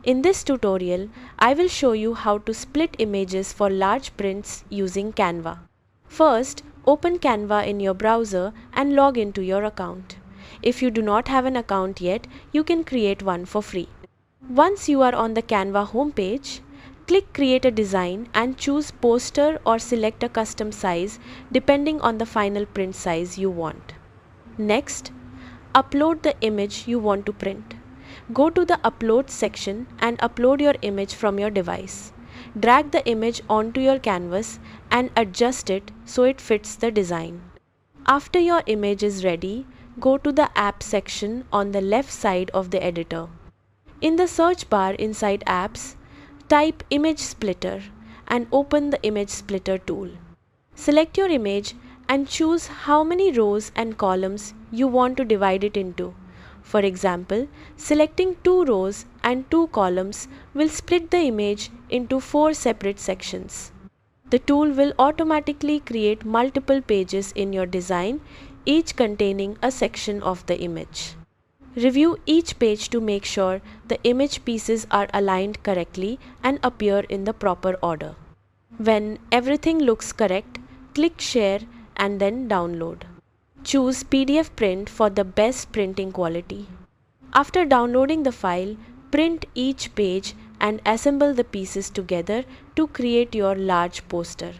In this tutorial, I will show you how to split images for large prints using Canva. First, open Canva in your browser and log into your account. If you do not have an account yet, you can create one for free. Once you are on the Canva homepage, click Create a Design and choose Poster or select a custom size depending on the final print size you want. Next, upload the image you want to print. Go to the Upload section and upload your image from your device. Drag the image onto your canvas and adjust it so it fits the design. After your image is ready, go to the App section on the left side of the editor. In the search bar inside Apps, type Image Splitter and open the Image Splitter tool. Select your image and choose how many rows and columns you want to divide it into. For example, selecting 2 rows and 2 columns will split the image into 4 separate sections. The tool will automatically create multiple pages in your design, each containing a section of the image. Review each page to make sure the image pieces are aligned correctly and appear in the proper order. When everything looks correct, click Share and then Download. Choose PDF print for the best printing quality. After downloading the file, print each page and assemble the pieces together to create your large poster.